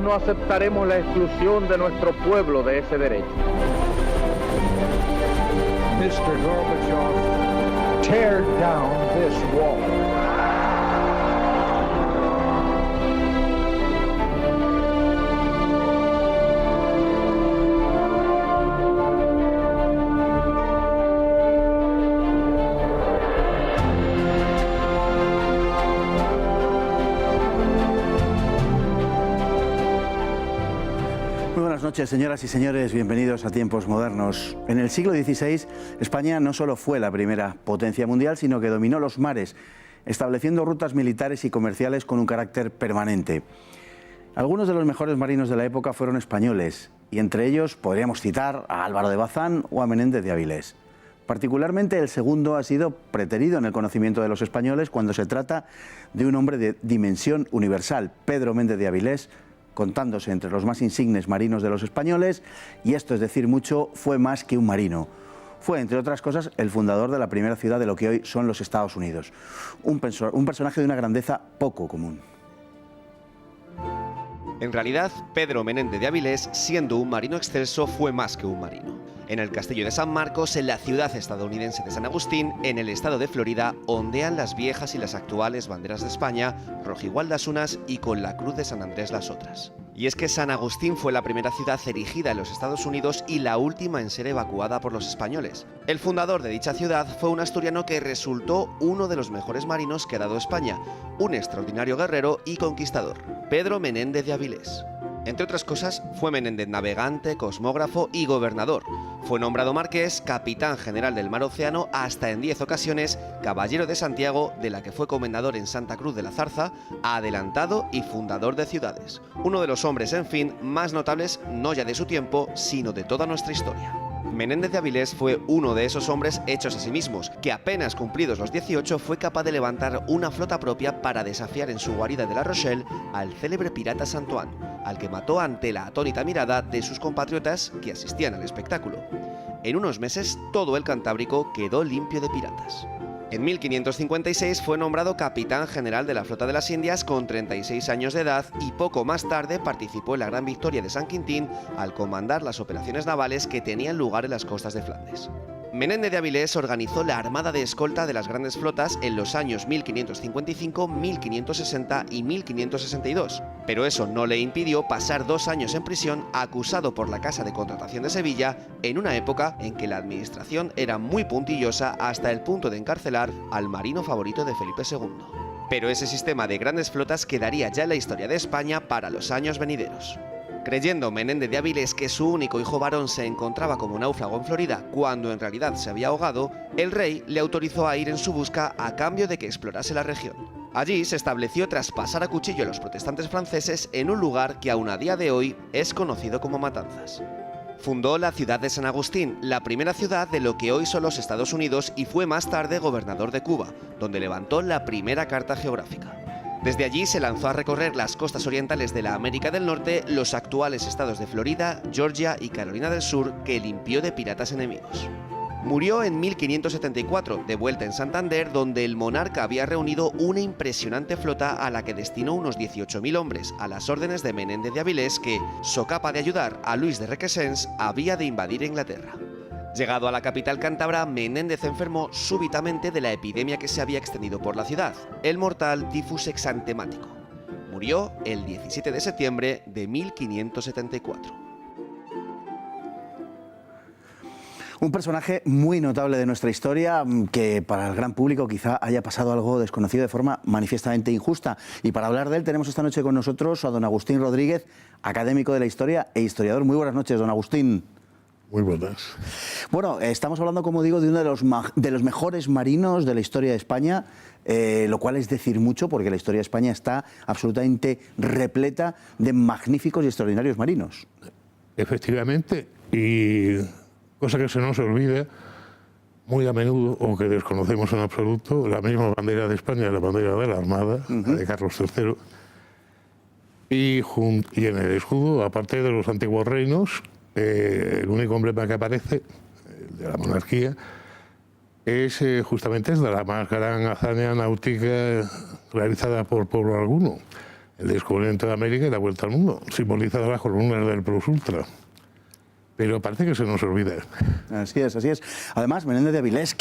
no aceptaremos la exclusión de nuestro pueblo de ese derecho. Mr. Gorbachev, tear down this wall. Buenas noches, señoras y señores, bienvenidos a Tiempos Modernos. En el siglo XVI, España no solo fue la primera potencia mundial, sino que dominó los mares, estableciendo rutas militares y comerciales con un carácter permanente. Algunos de los mejores marinos de la época fueron españoles, y entre ellos podríamos citar a Álvaro de Bazán o a Menéndez de Avilés. Particularmente el segundo ha sido preterido en el conocimiento de los españoles cuando se trata de un hombre de dimensión universal, Pedro Méndez de Avilés, contándose entre los más insignes marinos de los españoles, y esto es decir mucho, fue más que un marino. Fue, entre otras cosas, el fundador de la primera ciudad de lo que hoy son los Estados Unidos. Un personaje de una grandeza poco común. En realidad, Pedro Menéndez de Avilés, siendo un marino excelso, fue más que un marino. En el castillo de San Marcos, en la ciudad estadounidense de San Agustín, en el estado de Florida, ondean las viejas y las actuales banderas de España, rojigual las unas y con la cruz de San Andrés las otras. Y es que San Agustín fue la primera ciudad erigida en los Estados Unidos y la última en ser evacuada por los españoles. El fundador de dicha ciudad fue un asturiano que resultó uno de los mejores marinos que ha dado España, un extraordinario guerrero y conquistador, Pedro Menéndez de Avilés. Entre otras cosas, fue Menéndez navegante, cosmógrafo y gobernador. Fue nombrado marqués, capitán general del Mar Océano, hasta en 10 ocasiones, caballero de Santiago, de la que fue comendador en Santa Cruz de la Zarza, adelantado y fundador de ciudades. Uno de los hombres, en fin, más notables no ya de su tiempo, sino de toda nuestra historia. Menéndez de Avilés fue uno de esos hombres hechos a sí mismos, que apenas cumplidos los 18 fue capaz de levantar una flota propia para desafiar en su guarida de La Rochelle al célebre pirata Santoine, al que mató ante la atónita mirada de sus compatriotas que asistían al espectáculo. En unos meses todo el Cantábrico quedó limpio de piratas. En 1556 fue nombrado capitán general de la Flota de las Indias con 36 años de edad y poco más tarde participó en la gran victoria de San Quintín al comandar las operaciones navales que tenían lugar en las costas de Flandes. Menéndez de Avilés organizó la armada de escolta de las grandes flotas en los años 1555, 1560 y 1562, pero eso no le impidió pasar 2 años en prisión acusado por la Casa de Contratación de Sevilla en una época en que la administración era muy puntillosa hasta el punto de encarcelar al marino favorito de Felipe II. Pero ese sistema de grandes flotas quedaría ya en la historia de España para los años venideros. Creyendo Menéndez de Avilés que su único hijo varón se encontraba como náufrago en Florida cuando en realidad se había ahogado, el rey le autorizó a ir en su busca a cambio de que explorase la región. Allí se estableció tras pasar a cuchillo a los protestantes franceses en un lugar que aún a día de hoy es conocido como Matanzas. Fundó la ciudad de San Agustín, la primera ciudad de lo que hoy son los Estados Unidos, y fue más tarde gobernador de Cuba, donde levantó la primera carta geográfica. Desde allí se lanzó a recorrer las costas orientales de la América del Norte, los actuales estados de Florida, Georgia y Carolina del Sur, que limpió de piratas enemigos. Murió en 1574, de vuelta en Santander, donde el monarca había reunido una impresionante flota a la que destinó unos 18.000 hombres a las órdenes de Menéndez de Avilés, que, socapa de ayudar a Luis de Requesens, había de invadir Inglaterra. Llegado a la capital cántabra, Menéndez enfermó súbitamente de la epidemia que se había extendido por la ciudad, el mortal tifus exantemático. Murió el 17 de septiembre de 1574. Un personaje muy notable de nuestra historia que para el gran público quizá haya pasado algo desconocido de forma manifiestamente injusta. Y para hablar de él tenemos esta noche con nosotros a don Agustín Rodríguez, académico de la historia e historiador. Muy buenas noches, don Agustín. Muy buenas. Bueno, estamos hablando, como digo, de uno de los mejores marinos de la historia de España, lo cual es decir mucho porque la historia de España está absolutamente repleta de magníficos y extraordinarios marinos. Efectivamente, y cosa que se nos olvida muy a menudo o que desconocemos en absoluto, la misma bandera de España, la bandera de la Armada, la de Carlos III, y en el escudo, aparte de los antiguos reinos, el único emblema que aparece, el de la monarquía, es justamente de la más gran hazaña náutica realizada por pueblo alguno. el descubrimiento de América y la vuelta al mundo, simbolizada en las columnas del Plus Ultra. Pero parece que se nos olvida. Así es, así es. Además, Menéndez de Avilés,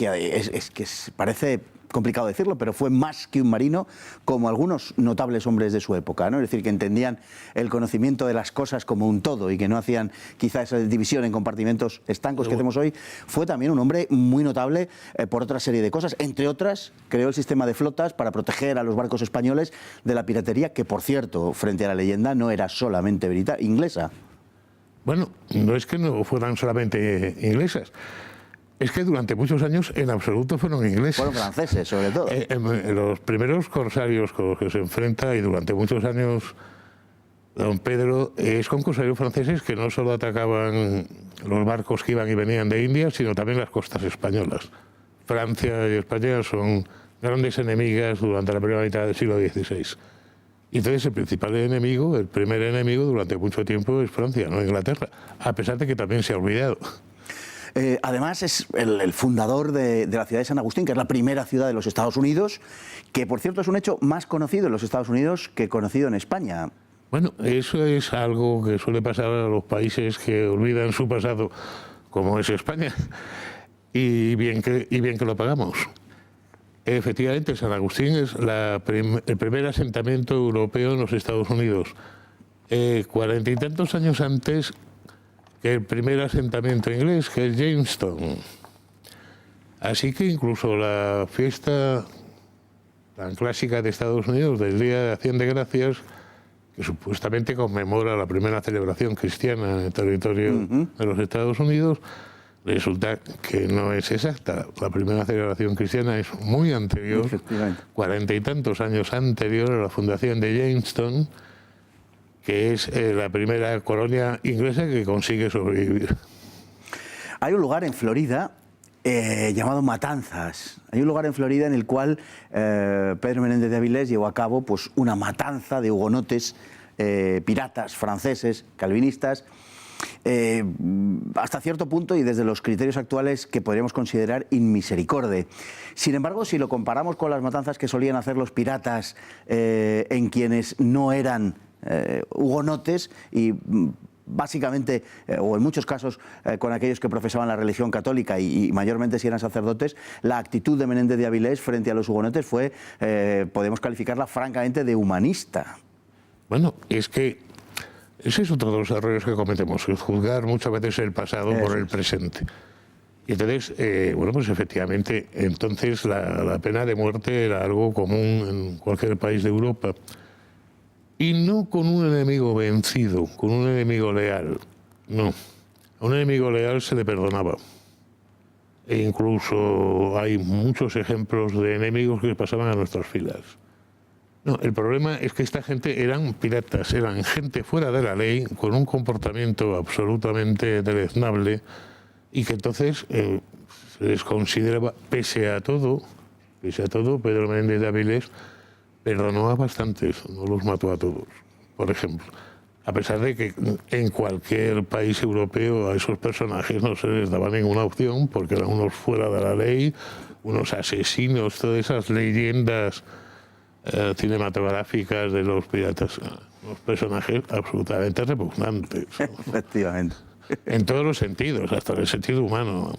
parece complicado decirlo, pero fue más que un marino, como algunos notables hombres de su época, ¿no? Es decir, que entendían el conocimiento de las cosas como un todo y que no hacían quizá esa división en compartimentos estancos que hacemos hoy. Fue también un hombre muy notable por otra serie de cosas. Entre otras, creó el sistema de flotas para proteger a los barcos españoles de la piratería, que, por cierto, frente a la leyenda, no era solamente inglesa. Bueno, no es que no fueran solamente inglesas. Es que durante muchos años en absoluto fueron ingleses. Fueron franceses, sobre todo. Los primeros corsarios con los que se enfrenta, y durante muchos años don Pedro, es con corsarios franceses que no solo atacaban los barcos que iban y venían de India, sino también las costas españolas. Francia y España son grandes enemigas durante la primera mitad del siglo XVI. Y entonces el principal enemigo, el primer enemigo durante mucho tiempo es Francia, no Inglaterra, a pesar de que también se ha olvidado. Además es el fundador de la ciudad de San Agustín, que es la primera ciudad de los Estados Unidos, que por cierto es un hecho más conocido en los Estados Unidos que conocido en España. Bueno, eso es algo que suele pasar a los países que olvidan su pasado, como es España, y bien que lo pagamos. Efectivamente, San Agustín es el primer asentamiento europeo en los Estados Unidos. 40 y tantos años antes que el primer asentamiento inglés, que es Jamestown. Así que incluso la fiesta tan clásica de Estados Unidos del Día de Acción de Gracias, que supuestamente conmemora la primera celebración cristiana en el territorio de los Estados Unidos, resulta que no es exacta. La primera celebración cristiana es muy anterior, 40 y tantos años anterior a la fundación de Jamestown, que es la primera colonia inglesa que consigue sobrevivir. Hay un lugar en Florida llamado Matanzas. Hay un lugar en Florida en el cual Pedro Menéndez de Avilés llevó a cabo pues, una matanza de hugonotes, piratas franceses, calvinistas, hasta cierto punto y desde los criterios actuales que podríamos considerar inmisericorde. Sin embargo, si lo comparamos con las matanzas que solían hacer los piratas en quienes no eran hugonotes y básicamente, o en muchos casos, con aquellos que profesaban la religión católica y mayormente si eran sacerdotes, la actitud de Menéndez de Avilés frente a los hugonotes fue, podemos calificarla francamente de humanista. Bueno, es que ese es otro de los errores que cometemos, el juzgar muchas veces el pasado por el presente. Y entonces, bueno, pues efectivamente, entonces la pena de muerte era algo común en cualquier país de Europa. Y no con un enemigo vencido, con un enemigo leal. No. A un enemigo leal se le perdonaba. E incluso hay muchos ejemplos de enemigos que pasaban a nuestras filas. No, el problema es que esta gente eran piratas, eran gente fuera de la ley, con un comportamiento absolutamente deleznable, y que entonces se les consideraba, pese a todo, Pedro Menéndez de Avilés perdonó a bastantes, no los mató a todos, por ejemplo. A pesar de que en cualquier país europeo a esos personajes no se les daba ninguna opción, porque eran unos fuera de la ley, unos asesinos, todas esas leyendas cinematográficas de los piratas, unos personajes absolutamente repugnantes. Efectivamente. En todos los sentidos, hasta en el sentido humano.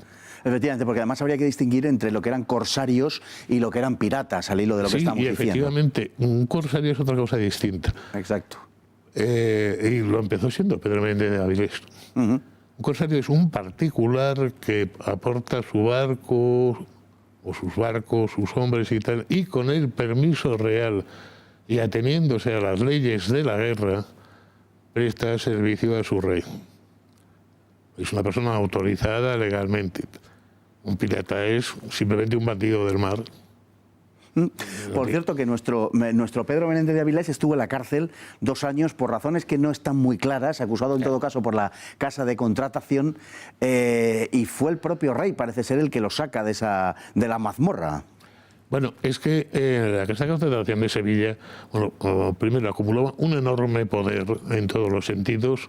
Efectivamente, porque además habría que distinguir entre lo que eran corsarios y lo que eran piratas, al hilo de lo que estamos diciendo. Sí, y efectivamente, un corsario es otra cosa distinta. Exacto. Y lo empezó siendo Pedro Menéndez de Avilés. Un corsario es un particular que aporta su barco, o sus barcos, sus hombres y tal, y con el permiso real y ateniéndose a las leyes de la guerra, presta servicio a su rey. Es una persona autorizada legalmente. Un pirata es simplemente un bandido del mar. Por cierto, que nuestro Pedro Menéndez de Avilés estuvo en la cárcel 2 años por razones que no están muy claras, acusado en todo caso por la casa de contratación, y fue el propio rey, parece ser, el que lo saca de la mazmorra. Bueno, es que la casa de contratación de Sevilla, bueno, primero acumulaba un enorme poder en todos los sentidos,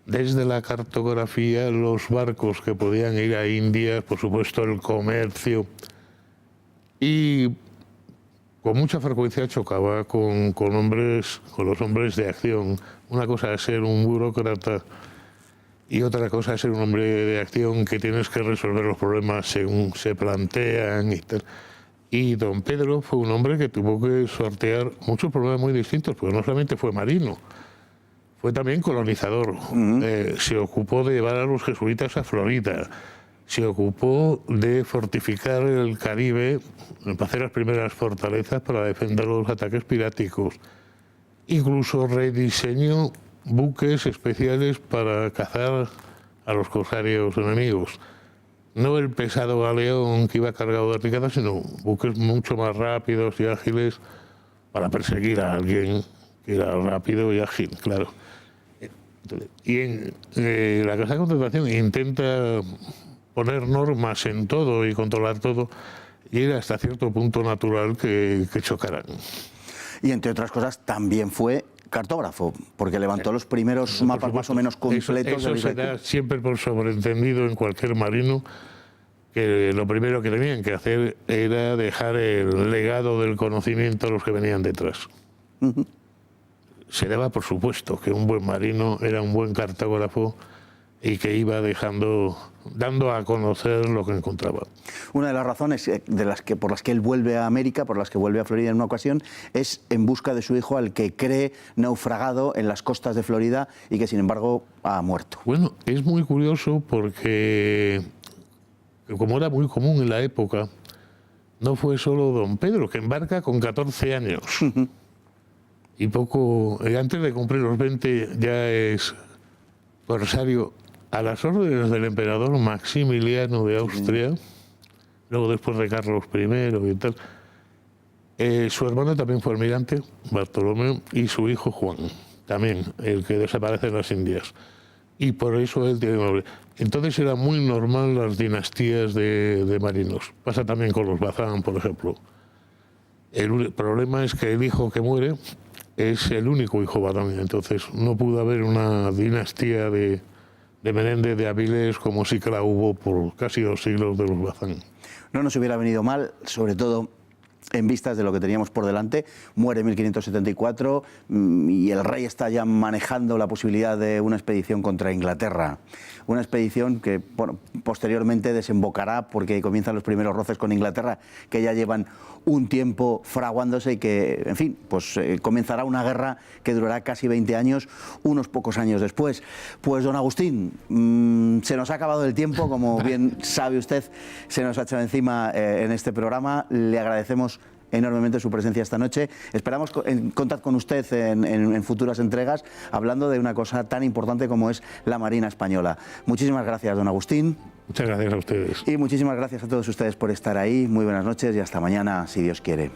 desde la cartografía, los barcos que podían ir a Indias, por supuesto el comercio, y con mucha frecuencia chocaba con los hombres de acción. Una cosa es ser un burócrata y otra cosa es ser un hombre de acción que tienes que resolver los problemas según se plantean y tal. Y don Pedro fue un hombre que tuvo que sortear muchos problemas muy distintos, porque no solamente fue marino, fue también colonizador. Se ocupó de llevar a los jesuitas a Florida, se ocupó de fortificar el Caribe, para hacer las primeras fortalezas para defender los ataques piráticos. Incluso rediseñó buques especiales para cazar a los corsarios enemigos. No el pesado galeón que iba cargado de riquezas, sino buques mucho más rápidos y ágiles para perseguir a alguien que era rápido y ágil, claro. Y en la Casa de Contratación intenta poner normas en todo y controlar todo, y era hasta cierto punto natural que chocaran. Y entre otras cosas también fue cartógrafo, porque levantó los primeros mapas más o menos completos. Eso se da siempre por sobreentendido en cualquier marino, que lo primero que tenían que hacer era dejar el legado del conocimiento a los que venían detrás. Se daba por supuesto que un buen marino era un buen cartógrafo y que iba dando a conocer lo que encontraba. Una de las razones por las que él vuelve a América, por las que vuelve a Florida en una ocasión, es en busca de su hijo, al que cree naufragado en las costas de Florida y que sin embargo ha muerto. Bueno, es muy curioso porque, como era muy común en la época, no fue solo don Pedro, que embarca con 14 años. Y antes de cumplir los 20 ya es corsario a las órdenes del emperador Maximiliano de Austria, luego después de Carlos I y tal. Su hermano también fue almirante, Bartolomé, y su hijo Juan, también, el que desaparece en las Indias. Y por eso él tiene nombre. Entonces era muy normal las dinastías de marinos. Pasa también con los Bazán, por ejemplo. El problema es que el hijo que muere es el único hijo varón, entonces no pudo haber una dinastía de Menéndez de Avilés como sí que la hubo por casi 2 siglos de los Bazán. No nos hubiera venido mal, sobre todo en vistas de lo que teníamos por delante. Muere en 1574 y el rey está ya manejando la posibilidad de una expedición contra Inglaterra. Una expedición que, bueno, posteriormente desembocará, porque comienzan los primeros roces con Inglaterra, que ya llevan un tiempo fraguándose y que, en fin, pues comenzará una guerra que durará casi 20 años, unos pocos años después. Pues don Agustín, se nos ha acabado el tiempo, como bien sabe usted, se nos ha echado encima en este programa. Le agradecemos enormemente su presencia esta noche. Esperamos contar con usted en futuras entregas, hablando de una cosa tan importante como es la Marina Española. Muchísimas gracias, don Agustín. Muchas gracias a ustedes. Y muchísimas gracias a todos ustedes por estar ahí. Muy buenas noches y hasta mañana, si Dios quiere.